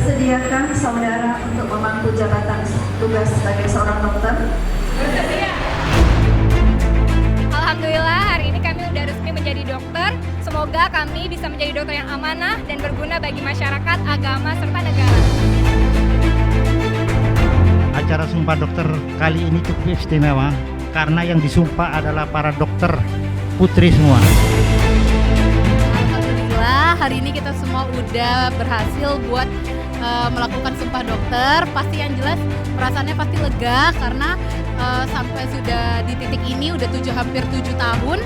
Bersediakah saudara untuk memangku jabatan tugas sebagai seorang dokter? Bersedia. Alhamdulillah hari ini kami sudah resmi menjadi dokter. Semoga kami bisa menjadi dokter yang amanah dan berguna bagi masyarakat, agama, serta negara. Acara Sumpah Dokter kali ini cukup istimewa karena yang disumpah adalah para dokter putri semua. Alhamdulillah hari ini kita semua udah berhasil buat melakukan Sumpah Dokter. Pasti yang jelas perasaannya pasti lega karena sampai sudah di titik ini udah hampir 7 tahun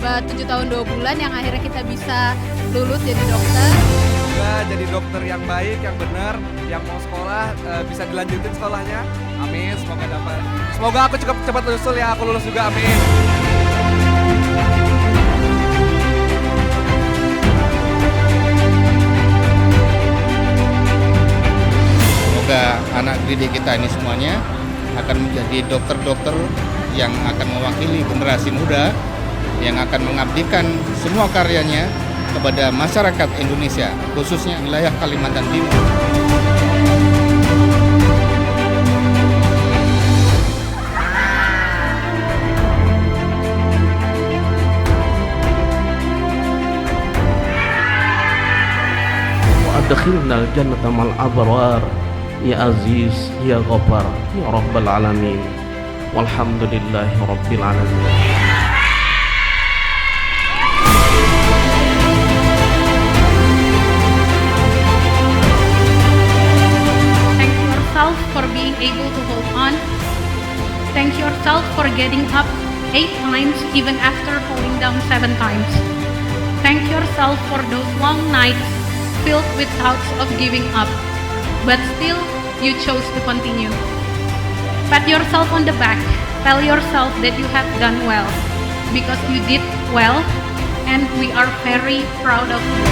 7 tahun 2 bulan yang akhirnya kita bisa lulus jadi dokter. Semoga jadi dokter yang baik, yang benar, yang mau sekolah bisa dilanjutin sekolahnya. Amin, semoga dapat. Semoga aku cepat nyusul ya, aku lulus juga, amin. Semoga anak didik kita ini semuanya akan menjadi dokter-dokter yang akan mewakili generasi muda, yang akan mengabdikan semua karyanya kepada masyarakat Indonesia, khususnya wilayah Kalimantan Timur. وأدخلنا الجنة مع الأبرار يا عزيز يا غفار يا رب العالمين والحمد لله رب العالمين. Thank yourself for being able to hold on. Thank yourself for getting up 8 times even after falling down 7 times. Thank yourself for those long nights filled with thoughts of giving up, but still you chose to continue. Pat yourself on the back. Tell yourself that you have done well because you did well and we are very proud of you.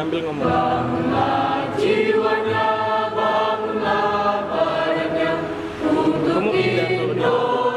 sambil ngomong. Kamu indah kalau dia.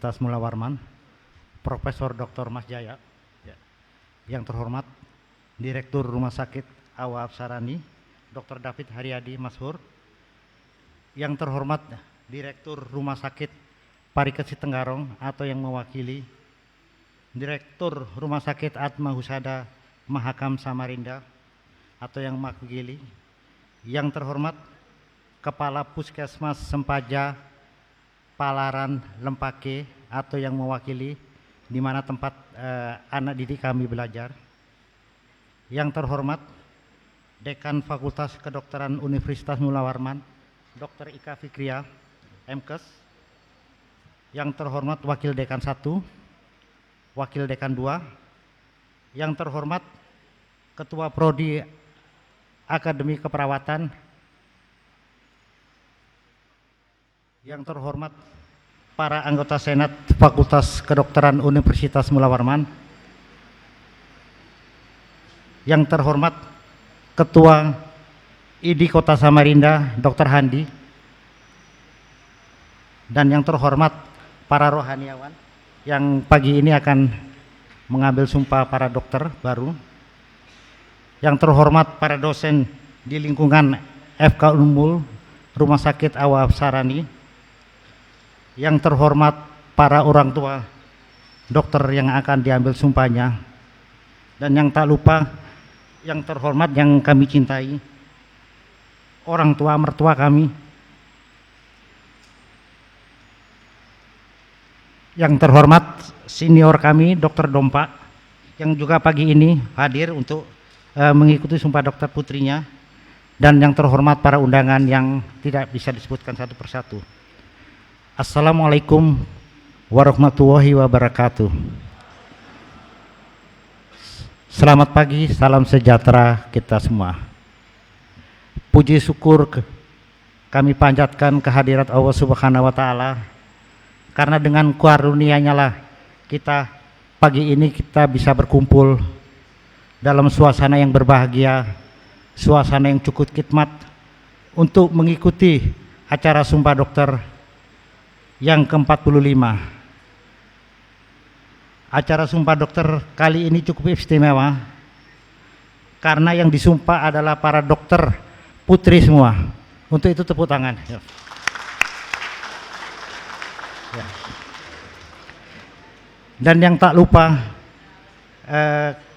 Universitas Mula Warman, Profesor Dr. Mas Jaya, yang terhormat Direktur Rumah Sakit Awa Apsarani, Dr. David Haryadi Mashur, yang terhormat Direktur Rumah Sakit Parikesit Tenggarong atau yang mewakili Direktur Rumah Sakit Atma Husada Mahakam Samarinda atau yang mewakili, yang terhormat Kepala Puskesmas Sempaja Palaran Lempake atau yang mewakili di mana tempat anak didik kami belajar, yang terhormat Dekan Fakultas Kedokteran Universitas Mula Warman Dr. Ika Fikria MKes, yang terhormat Wakil Dekan 1, Wakil Dekan 2, yang terhormat Ketua Prodi Akademi Keperawatan, yang terhormat para anggota Senat Fakultas Kedokteran Universitas Mula Warman, yang terhormat Ketua ID Kota Samarinda Dr. Handi, dan yang terhormat para rohaniawan yang pagi ini akan mengambil sumpah para dokter baru, yang terhormat para dosen di lingkungan FK Unmul Rumah Sakit Awa Apsarani, yang terhormat para orang tua dokter yang akan diambil sumpahnya, dan yang tak lupa yang terhormat yang kami cintai orang tua mertua kami, yang terhormat senior kami Dr. Dompa yang juga pagi ini hadir untuk mengikuti sumpah dokter putrinya, dan yang terhormat para undangan yang tidak bisa disebutkan satu persatu. Assalamualaikum warahmatullahi wabarakatuh. Selamat pagi, salam sejahtera kita semua. Puji syukur kami panjatkan kehadirat Allah Subhanahu wa Ta'ala, karena dengan karunia-Nya lah kita pagi ini kita bisa berkumpul dalam suasana yang berbahagia, suasana yang cukup khidmat untuk mengikuti acara sumpah dokter yang ke-45. Acara sumpah dokter kali ini cukup istimewa karena yang disumpah adalah para dokter putri semua. Untuk itu tepuk tangan. Ya. Dan yang tak lupa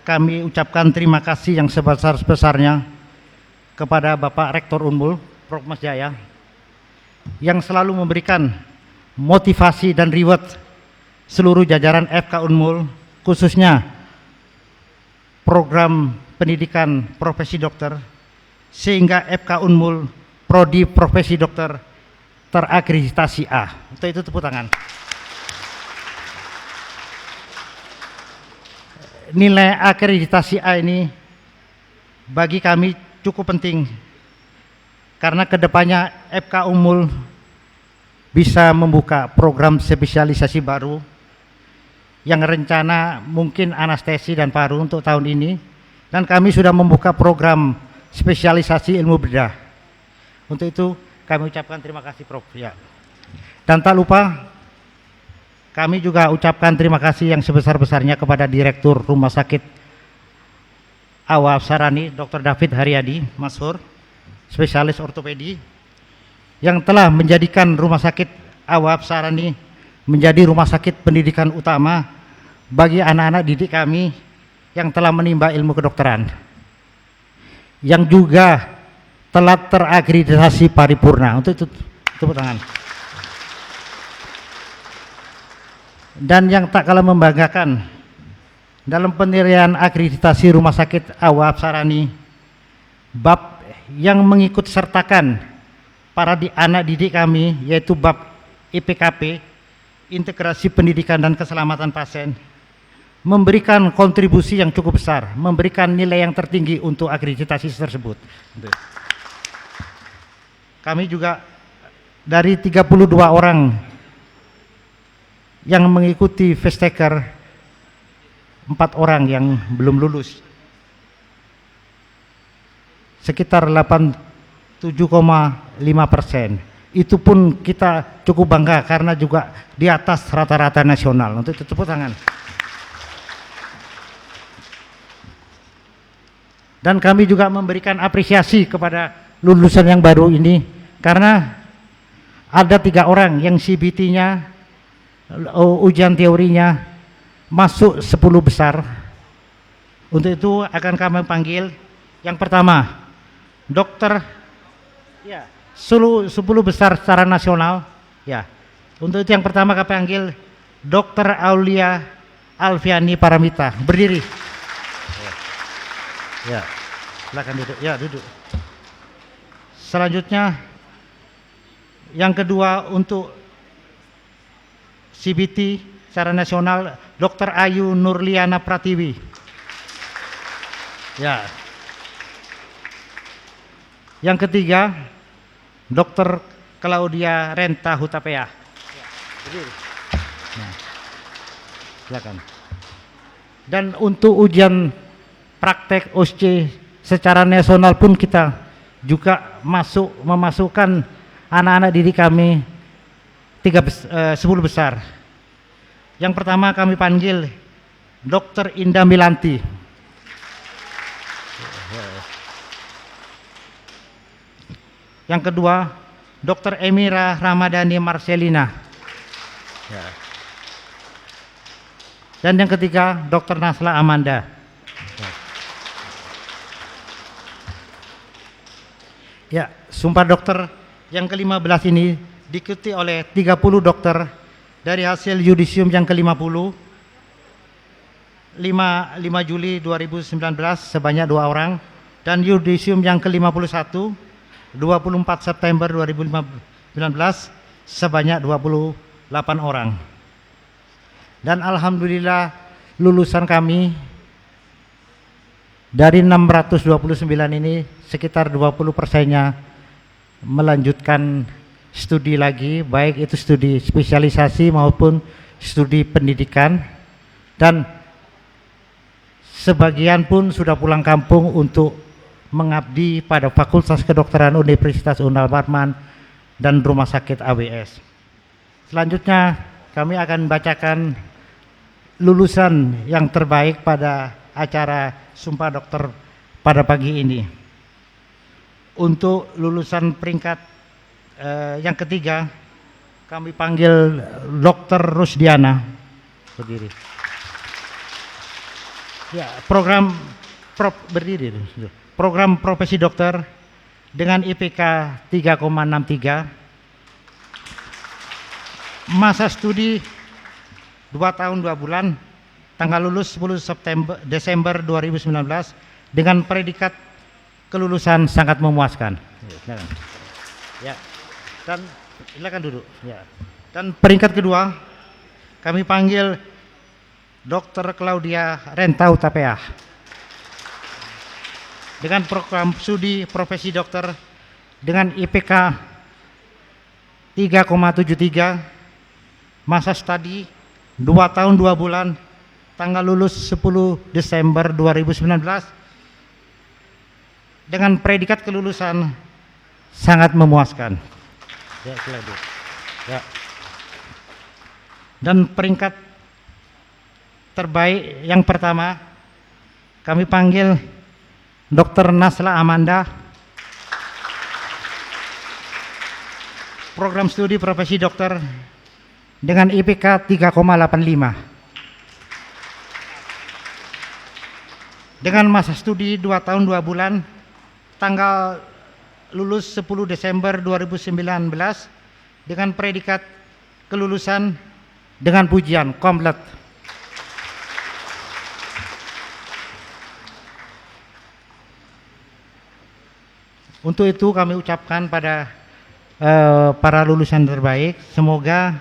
kami ucapkan terima kasih yang sebesar-besarnya kepada Bapak Rektor Unmul, Prof. Mas Jaya, yang selalu memberikan motivasi dan reward seluruh jajaran FK Unmul, khususnya program pendidikan profesi dokter, sehingga FK Unmul Prodi Profesi Dokter terakreditasi A. Untuk itu tepuk tangan. Nilai akreditasi A ini bagi kami cukup penting karena kedepannya FK Unmul bisa membuka program spesialisasi baru yang rencana mungkin anestesi dan paru untuk tahun ini, dan kami sudah membuka program spesialisasi ilmu bedah. Untuk itu kami ucapkan terima kasih Prof. Ya. Dan tak lupa kami juga ucapkan terima kasih yang sebesar-besarnya kepada Direktur Rumah Sakit Awa Apsarani Dr. David Haryadi Mashur, spesialis ortopedi, yang telah menjadikan Rumah Sakit Awa Apsarani menjadi rumah sakit pendidikan utama bagi anak-anak didik kami yang telah menimba ilmu kedokteran, yang juga telah terakreditasi paripurna. Untuk itu tepuk tangan. Dan yang tak kalah membanggakan, dalam penilaian akreditasi Rumah Sakit Awa Apsarani, bab yang mengikut sertakan para anak didik kami yaitu bab IPKP, integrasi pendidikan dan keselamatan pasien, memberikan kontribusi yang cukup besar, memberikan nilai yang tertinggi untuk akreditasi tersebut. Kami juga dari 32 orang yang mengikuti fast taker, 4 orang yang belum lulus, sekitar 87,5%. itu pun kita cukup bangga karena juga di atas rata-rata nasional. Untuk itu tepuk tangan. Dan kami juga memberikan apresiasi kepada lulusan yang baru ini karena ada 3 orang yang CBT-nya, ujian teorinya masuk 10 besar. Untuk itu akan kami panggil yang pertama, dokter, ya, 10 besar secara nasional, ya. Untuk itu yang pertama kami panggil Dr. Aulia Alfiani Paramita. Berdiri. Ya, silakan duduk. Ya, duduk. Selanjutnya, yang kedua untuk CBT secara nasional, Dr. Ayu Nurliana Pratiwi. Ya. Yang ketiga, Dr. Claudia Renta Hutapea. Nah, silakan. Dan untuk ujian praktek OSCE secara nasional pun kita juga memasukkan anak-anak didik kami 10 besar. Yang pertama kami panggil Dr. Indah Milanti. Yang kedua, Dr. Emira Ramadhani Marcelina. Ya. Dan yang ketiga, Dr. Nasla Amanda. Ya, sumpah dokter yang ke-15 ini diikuti oleh 30 dokter dari hasil yudisium yang ke-50 5 Juli 2019 sebanyak 2 orang dan yudisium yang ke-51 24 September 2019 sebanyak 28 orang. Dan alhamdulillah lulusan kami dari 629 ini sekitar 20%-nya melanjutkan studi lagi, baik itu studi spesialisasi maupun studi pendidikan, dan sebagian pun sudah pulang kampung untuk mengabdi pada Fakultas Kedokteran Universitas Unhal Barman dan Rumah Sakit AWS. Selanjutnya kami akan bacakan lulusan yang terbaik pada acara Sumpah Dokter pada pagi ini. Untuk lulusan peringkat yang ketiga kami panggil Dr. Rusdiana. Berdiri. Ya, berdiri. Program profesi dokter dengan IPK 3,63, masa studi 2 tahun 2 bulan, tanggal lulus 10 Desember 2019 dengan predikat kelulusan sangat memuaskan. Ya, dan silakan duduk. Ya. Dan peringkat kedua kami panggil Dr. Claudia Renta Hutapea dengan program studi profesi dokter dengan IPK 3,73, masa studi 2 tahun 2 bulan, tanggal lulus 10 Desember 2019 dengan predikat kelulusan sangat memuaskan. Ya, silakan. Ya. Dan peringkat terbaik yang pertama kami panggil Dr. Nasla Amanda, program studi profesi dokter dengan IPK 3,85 dengan masa studi 2 tahun 2 bulan, tanggal lulus 10 Desember 2019 dengan predikat kelulusan dengan pujian komplit. Untuk itu kami ucapkan pada para lulusan terbaik, semoga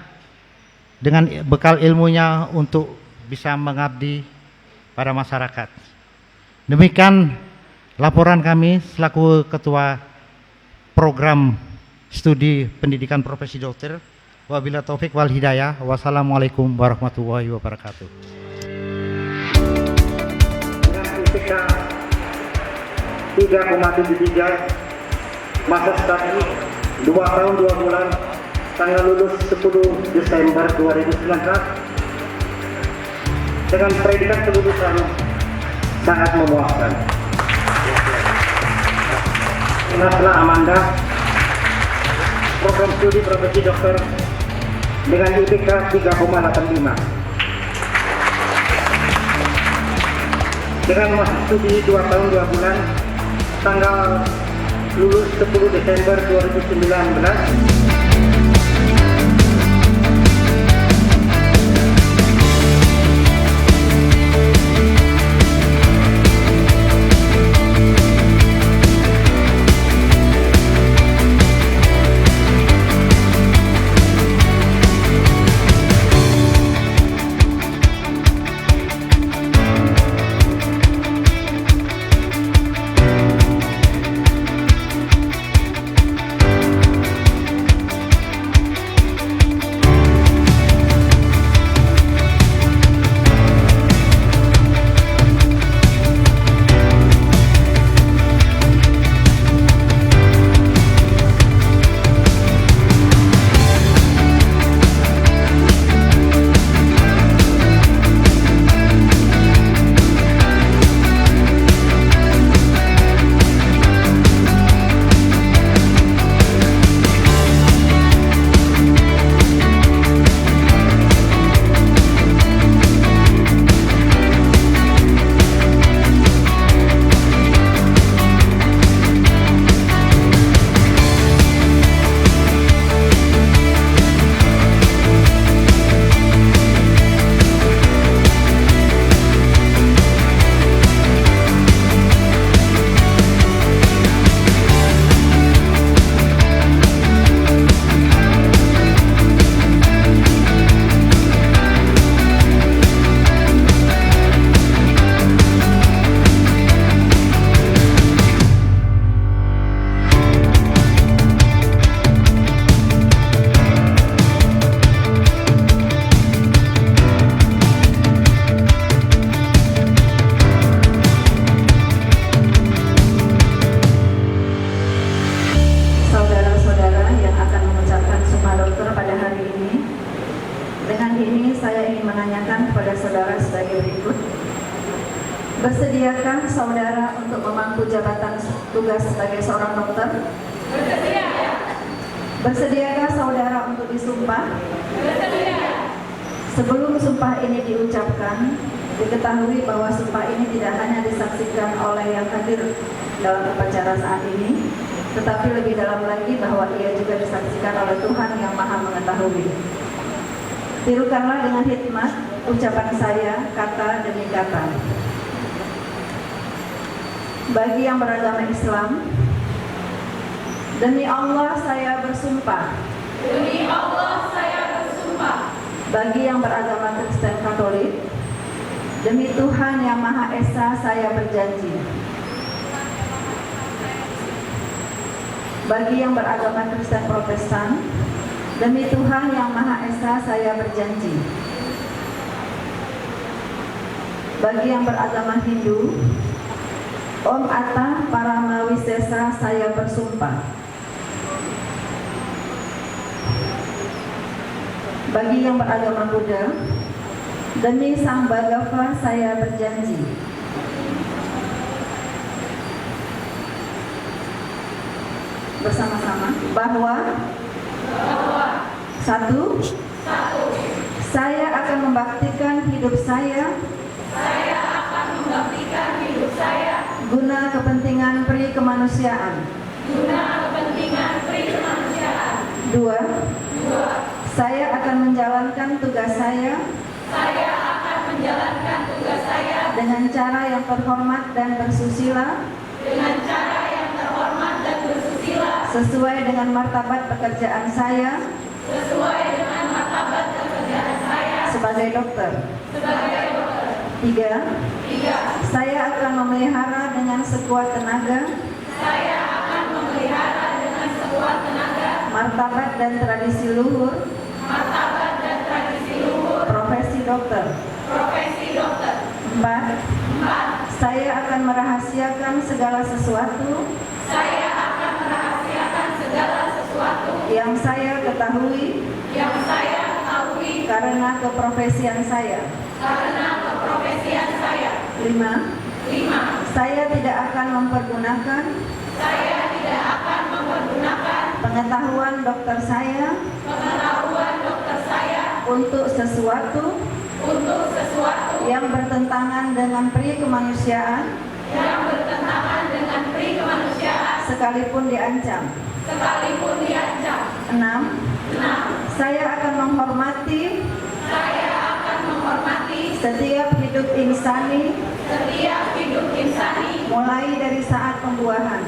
dengan bekal ilmunya untuk bisa mengabdi pada masyarakat. Demikian laporan kami selaku Ketua Program Studi Pendidikan Profesi Dokter. Wabillahi taufik wal hidayah. Wassalamualaikum warahmatullahi wabarakatuh. Dengan IPK 3,73, masa studi 2 tahun 2 bulan, tanggal lulus 10 Desember 2019 dengan predikat kelulusan sangat memuaskan. Nasla Amanda, program studi profesi dokter dengan IPK 3,85. Dengan masa studi 2 tahun 2 bulan, tanggal lulus 10 Desember 2019. Bersediakah saudara untuk memangku jabatan tugas sebagai seorang dokter? Bersedia. Bersediakah saudara untuk disumpah? Bersedia. Sebelum sumpah ini diucapkan, diketahui bahwa sumpah ini tidak hanya disaksikan oleh yang hadir dalam upacara saat ini, tetapi lebih dalam lagi bahwa ia juga disaksikan oleh Tuhan yang Maha Mengetahui. Tirukanlah dengan hikmat ucapan saya kata demi kata. Bagi yang beragama Islam, demi Allah saya bersumpah. Demi Allah saya bersumpah. Bagi yang beragama Kristen Katolik, demi Tuhan yang Maha Esa saya berjanji. Bagi yang beragama Kristen Protestan, demi Tuhan yang Maha Esa saya berjanji. Bagi yang beragama Hindu, Om Atta Paramawisesa saya bersumpah. Bagi yang beragama Buddha, demi Sang Bhagava saya berjanji. Bersama-sama bahwa satu, saya akan membaktikan hidup saya guna kepentingan pri kemanusiaan. Dua, saya akan menjalankan tugas saya dengan cara yang terhormat dan bersusila, sesuai dengan martabat pekerjaan saya sebagai dokter. Tiga, saya akan memelihara dengan sekuat tenaga martabat dan tradisi luhur profesi dokter. Empat, saya akan merahasiakan segala sesuatu yang saya ketahui karena keprofesian saya. 5. Saya tidak akan mempergunakan pengetahuan dokter saya untuk sesuatu yang bertentangan dengan pri kemanusiaan sekalipun diancam. 6. Saya akan menghormati setiap hidup insani mulai dari saat pembuahan